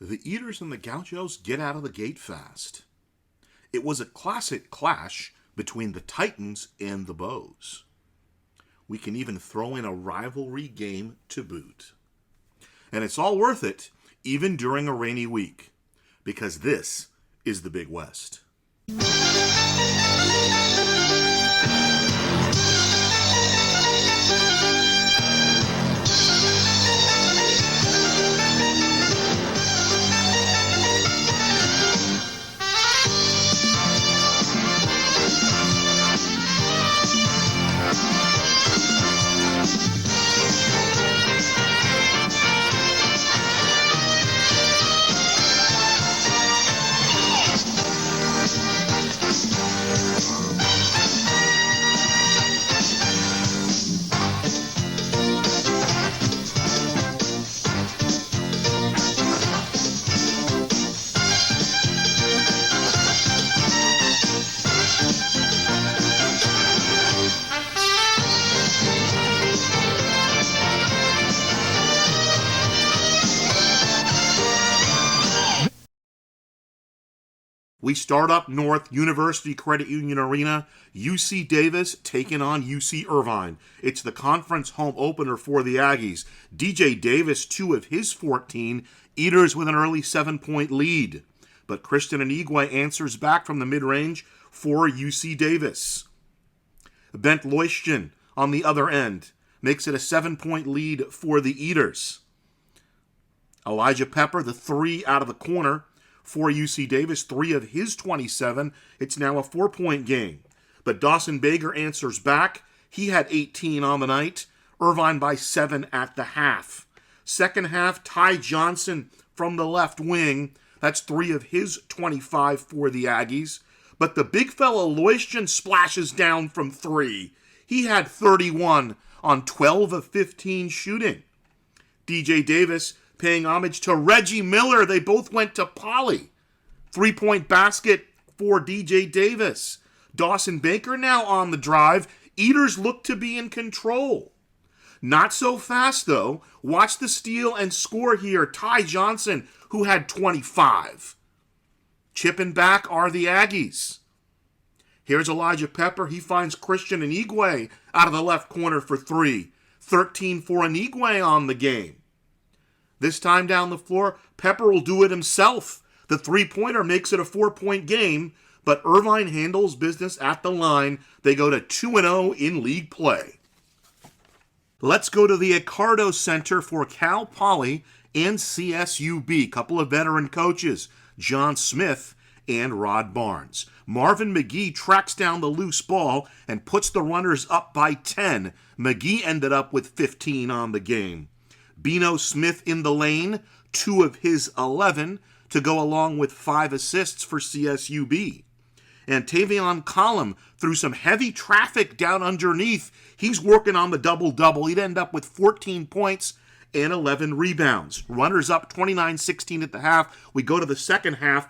The Eaters and the Gauchos get out of the gate fast. It was a classic clash between the Titans and the Bows. We can even throw in a rivalry game to boot. And it's all worth it, even during a rainy week, because this is the Big West. We start up north, University Credit Union Arena, UC Davis taking on UC Irvine. It's the conference home opener for the Aggies. DJ Davis, 2 of his 14, Eaters with an early 7-point lead. But Christian Anigwe answers back from the mid-range for UC Davis. Bent Loishkin on the other end makes it a 7-point lead for the Eaters. Elijah Pepper, the 3 out of the corner, for UC Davis, 3 of his 27. It's now a 4-point game. But Dawson Baker answers back. He had 18 on the night. Irvine by 7 at the half. Second half, Ty Johnson from the left wing. That's 3 of his 25 for the Aggies. But the big fella Loishkin splashes down from 3. He had 31 on 12 of 15 shooting. DJ Davis paying homage to Reggie Miller. They both went to Poly. 3-point basket for DJ Davis. Dawson Baker now on the drive. Eaters look to be in control. Not so fast, though. Watch the steal and score here. Ty Johnson, who had 25. Chipping back are the Aggies. Here's Elijah Pepper. He finds Christian Anigwe out of the left corner for 3. 13 for Anigwe on the game. This time down the floor, Pepper will do it himself. The 3-pointer makes it a 4-point game, but Irvine handles business at the line. They go to 2-0 in league play. Let's go to the Accardo Center for Cal Poly and CSUB. Couple of veteran coaches, John Smith and Rod Barnes. Marvin McGee tracks down the loose ball and puts the runners up by 10. McGee ended up with 15 on the game. Bino Smith in the lane, 2 of his 11, to go along with 5 assists for CSUB. And Tavion Collum, through some heavy traffic down underneath, he's working on the double-double. He'd end up with 14 points and 11 rebounds. Runners up 29-16 at the half. We go to the second half.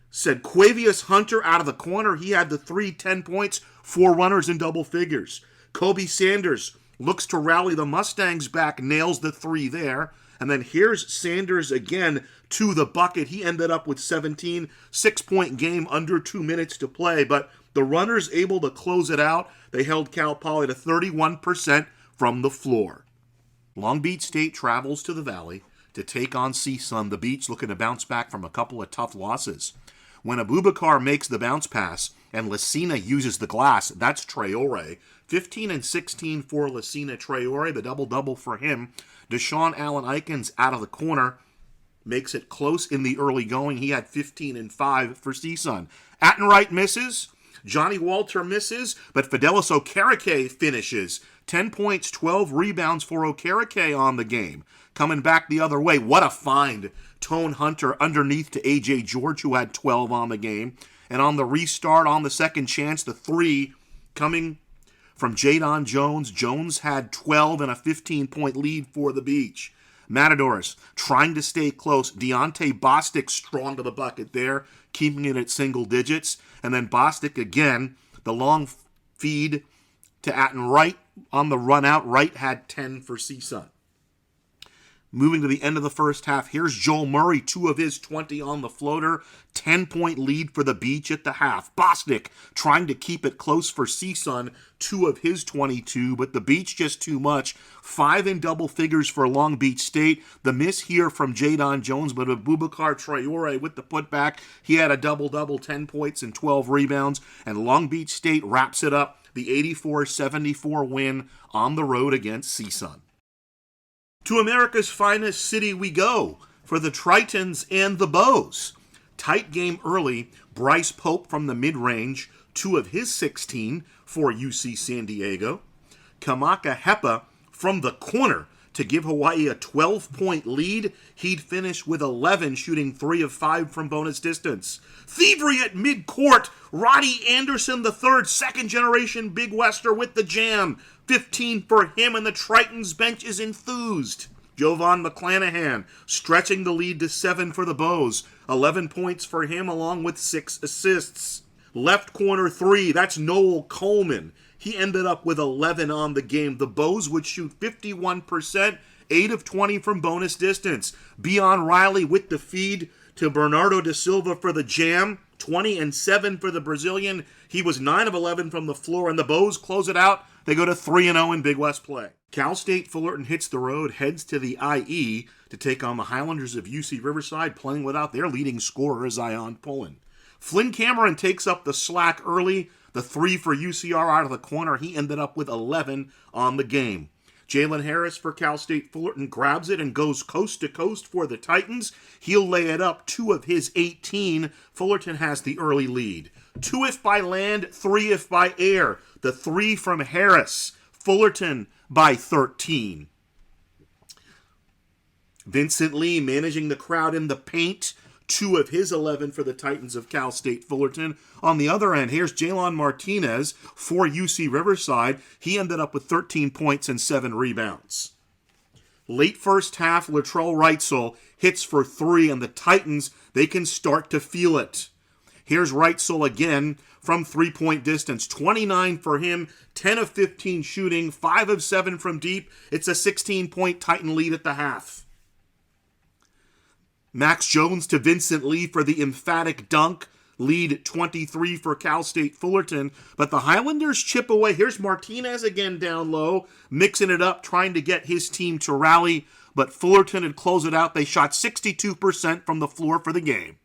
Said Quavius Hunter out of the corner. He had the 3, 10 points, 4 runners in double figures. Kobe Sanders looks to rally the Mustangs back, nails the 3 there. And then here's Sanders again to the bucket. He ended up with 17, 6-point game under 2 minutes to play. But the runners able to close it out. They held Cal Poly to 31% from the floor. Long Beach State travels to the Valley to take on CSUN. The Beach looking to bounce back from a couple of tough losses. When Abubakar makes the bounce pass and Lacina uses the glass, that's Traore. 15 and 16 for Lacina Traore, the double-double for him. Deshaun Allen Eikens out of the corner makes it close in the early going. He had 15 and 5 for CSUN. Attenwright misses. Johnny Walter misses, but Fidelis Okereke finishes. 10 points, 12 rebounds for Okereke on the game. Coming back the other way, what a find. Tone Hunter underneath to A.J. George, who had 12 on the game. And on the restart, on the second chance, the 3 coming from Jadon Jones. Jones had 12 and a 15-point lead for the Beach. Matadors trying to stay close. Deontay Bostic strong to the bucket there, keeping it at single digits. And then Bostic again, the long feed to Attenwright on the run out. Wright had 10 for CSUN. Moving to the end of the first half, here's Joel Murray, 2 of his 20 on the floater. 10-point lead for the Beach at the half. Bostic trying to keep it close for CSUN, 2 of his 22, but the Beach just too much. 5 in double figures for Long Beach State. The miss here from Jadon Jones, but Abubakar Traore with the putback. He had a double-double, 10 points and 12 rebounds, and Long Beach State wraps it up, the 84-74 win on the road against CSUN. To America's finest city we go for the Tritons and the Bows. Tight game early. Bryce Pope from the mid-range, 2 of his 16 for UC San Diego. Kamaka Hepa from the corner to give Hawaii a 12-point lead. He'd finish with 11, shooting 3 of 5 from bonus distance. Thievery at midcourt. Roddy Anderson III, second-generation Big Wester with the jam. 15 for him, and the Tritons bench is enthused. Jovan McClanahan stretching the lead to 7 for the Bows. 11 points for him, along with 6 assists. Left corner 3, that's Noel Coleman. He ended up with 11 on the game. The Bows would shoot 51%, 8 of 20 from bonus distance. Beon Riley with the feed to Bernardo da Silva for the jam. 20 and 7 for the Brazilian. He was 9 of 11 from the floor, and the Bows close it out. They go to 3-0 in Big West play. Cal State Fullerton hits the road, heads to the IE to take on the Highlanders of UC Riverside, playing without their leading scorer, Zion Pullen. Flynn Cameron takes up the slack early. The 3 for UCR out of the corner. He ended up with 11 on the game. Jalen Harris for Cal State Fullerton grabs it and goes coast to coast for the Titans. He'll lay it up, 2 of his 18. Fullerton has the early lead. 2 if by land, 3 if by air. The 3 from Harris. Fullerton by 13. Vincent Lee managing the crowd in the paint. 2 of his 11 for the Titans of Cal State Fullerton. On the other end, here's Jalon Martinez for UC Riverside. He ended up with 13 points and 7 rebounds. Late first half, Latrell Reitzel hits for 3, and the Titans, they can start to feel it. Here's Reitzel again from 3-point distance. 29 for him, 10 of 15 shooting, 5 of 7 from deep. It's a 16-point Titan lead at the half. Max Jones to Vincent Lee for the emphatic dunk. Lead 23 for Cal State Fullerton. But the Highlanders chip away. Here's Martinez again down low, mixing it up, trying to get his team to rally. But Fullerton had closed it out. They shot 62% from the floor for the game.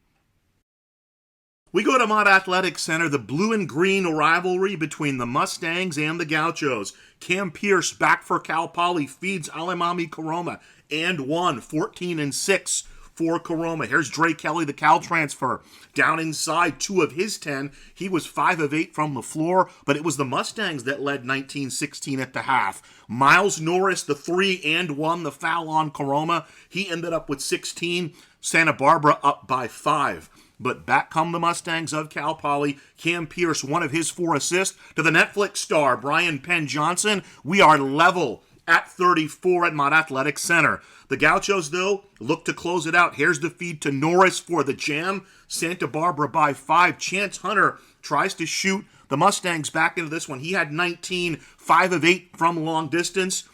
We go to Mott Athletic Center, the blue and green rivalry between the Mustangs and the Gauchos. Cam Pierce back for Cal Poly, feeds Alemami Karoma, and won 14 and 6 for Karoma. Here's Dre Kelly, the Cal transfer, down inside, 2 of his 10. He was 5 of 8 from the floor, but it was the Mustangs that led 19-16 at the half. Miles Norris, the 3 and 1, the foul on Karoma. He ended up with 16. Santa Barbara up by 5. But back come the Mustangs of Cal Poly. Cam Pierce, 1 of his 4 assists. To the Netflix star, Brian Penn Johnson. We are level at 34 at Mott Athletic Center. The Gauchos, though, look to close it out. Here's the feed to Norris for the jam. Santa Barbara by 5. Chance Hunter tries to shoot the Mustangs back into this one. He had 19, 5 of 8 from long distance.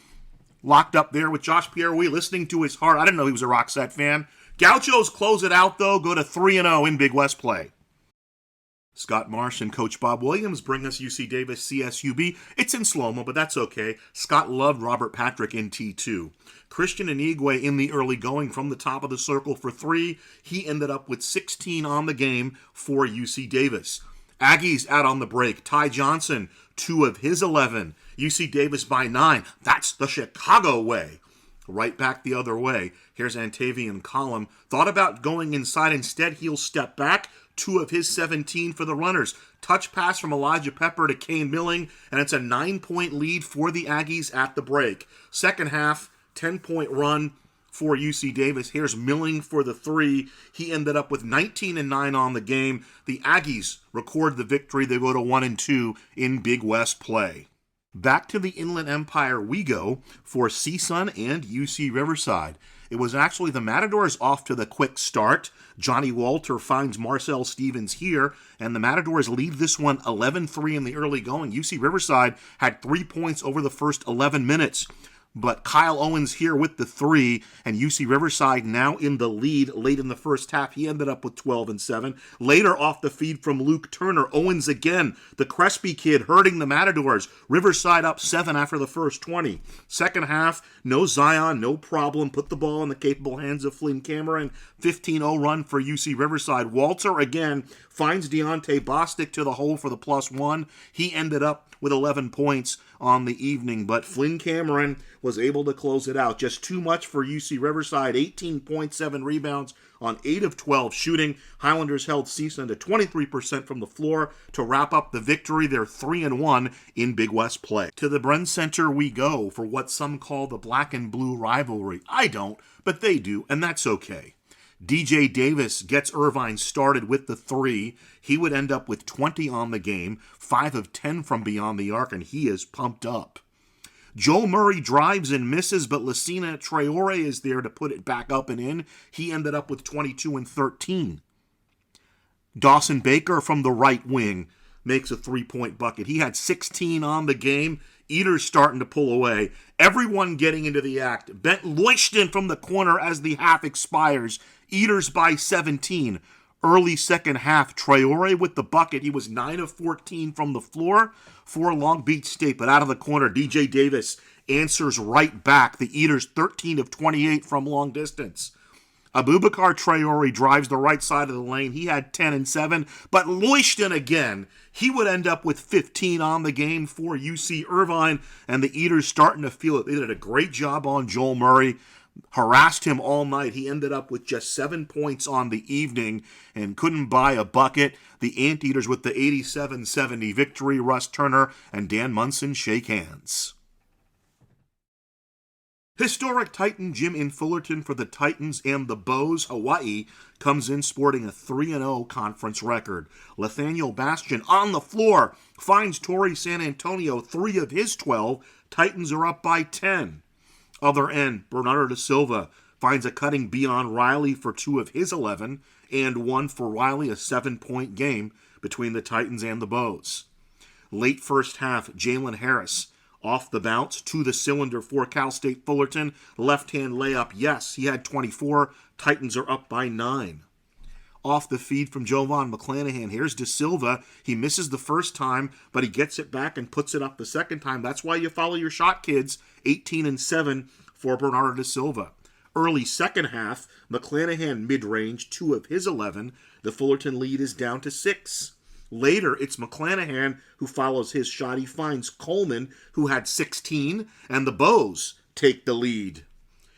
Locked up there with Josh Pierre-Wee, listening to his heart. I didn't know he was a Roxette fan. Gauchos close it out, though, go to 3-0 in Big West play. Scott Marsh and Coach Bob Williams bring us UC Davis CSUB. It's in slow-mo, but that's okay. Scott loved Robert Patrick in T2. Christian Inigwe in the early going from the top of the circle for 3. He ended up with 16 on the game for UC Davis. Aggies out on the break. Ty Johnson, 2 of his 11. UC Davis by 9. That's the Chicago way. Right back the other way. Here's Antavian Collum. Thought about going inside. Instead, he'll step back. 2 of his 17 for the runners. Touch pass from Elijah Pepper to Kane Milling, and it's a 9-point lead for the Aggies at the break. Second half, 10-point run for UC Davis. Here's Milling for the 3. He ended up with 19 and 9 on the game. The Aggies record the victory. They go to 1 and 2 in Big West play. Back to the Inland Empire we go for CSUN and UC Riverside. It was actually the Matadors off to the quick start. Johnny Walter finds Marcel Stevens here, and the Matadors lead this one 11-3 in the early going. UC Riverside had 3 points over the first 11 minutes. But Kyle Owens here with the 3, and UC Riverside now in the lead late in the first half. He ended up with 12 and 7. Later off the feed from Luke Turner, Owens again, the Crespi kid hurting the Matadors. Riverside up 7 after the first 20. Second half, no Zion, no problem. Put the ball in the capable hands of Flynn Cameron. 15-0 run for UC Riverside. Walter again finds Deontay Bostic to the hole for the +1. He ended up with 11 points on the evening, but Flynn Cameron was able to close it out. Just too much for UC Riverside, 18.7 rebounds on 8 of 12 shooting. Highlanders held CSUN to 23% from the floor to wrap up the victory. They're 3-1 in Big West play. To the Bren Center we go for what some call the black and blue rivalry. I don't, but they do, and that's okay. DJ Davis gets Irvine started with the 3. He would end up with 20 on the game, 5 of 10 from beyond the arc, and he is pumped up. Joel Murray drives and misses, but Lucina Traore is there to put it back up and in. He ended up with 22 and 13. Dawson Baker from the right wing makes a 3-point bucket. He had 16 on the game. Eaters starting to pull away. Everyone getting into the act. Bent Leuston from the corner as the half expires. Eaters by 17. Early second half, Traore with the bucket. He was 9 of 14 from the floor for Long Beach State, but out of the corner, DJ Davis answers right back. The Eaters 13 of 28 from long distance. Abubakar Traore drives the right side of the lane. He had 10 and 7, but Leuston again, he would end up with 15 on the game for UC Irvine, and the Eaters starting to feel it. They did a great job on Joel Murray, harassed him all night. He ended up with just 7 points on the evening and couldn't buy a bucket. The Anteaters with the 87-70 victory. Russ Turner and Dan Munson shake hands. Historic Titan Gym in Fullerton for the Titans and the Bows. Hawaii comes in sporting a 3-0 conference record. Nathaniel Bastian on the floor finds Torrey San Antonio 3 of his 12. Titans are up by 10. Other end, Bernardo da Silva finds a cutting Beyond Riley for 2 of his 11, and 1 for Riley, a 7-point game between the Titans and the Bows. Late first half, Jalen Harris off the bounce to the cylinder for Cal State Fullerton. Left-hand layup, yes, he had 24. Titans are up by 9. Off the feed from Jovan McClanahan. Here's Da Silva. He misses the first time, but he gets it back and puts it up the second time. That's why you follow your shot, kids. 18 and 7 for Bernardo da Silva. Early second half, McClanahan mid-range, 2 of his 11. The Fullerton lead is down to 6. Later, it's McClanahan who follows his shot. He finds Coleman, who had 16, and the Bows take the lead.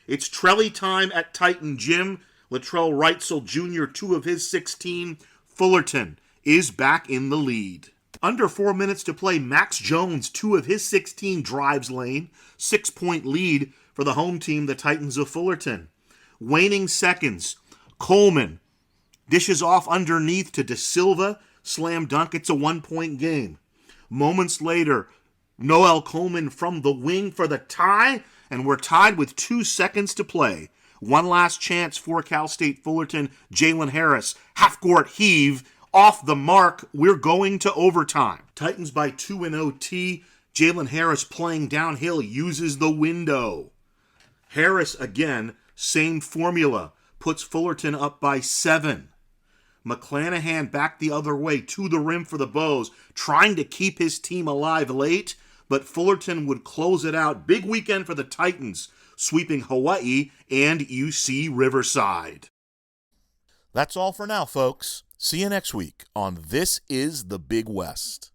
It's Trelly time at Titan Gym. Latrell Reitzel Jr., 2 of his 16. Fullerton is back in the lead. Under 4 minutes to play, Max Jones, 2 of his 16, drives lane. 6-point lead for the home team, the Titans of Fullerton. Waning seconds, Coleman dishes off underneath to Da Silva. Slam dunk, it's a 1-point game. Moments later, Noel Coleman from the wing for the tie, and we're tied with 2 seconds to play. One last chance for Cal State Fullerton. Jalen Harris, half-court heave, off the mark. We're going to overtime. Titans by 2 in OT. Jalen Harris playing downhill, uses the window. Harris again, same formula, puts Fullerton up by 7. McClanahan back the other way to the rim for the Bows, trying to keep his team alive late, but Fullerton would close it out. Big weekend for the Titans, sweeping Hawaii and UC Riverside. That's all for now, folks. See you next week on This is the Big West.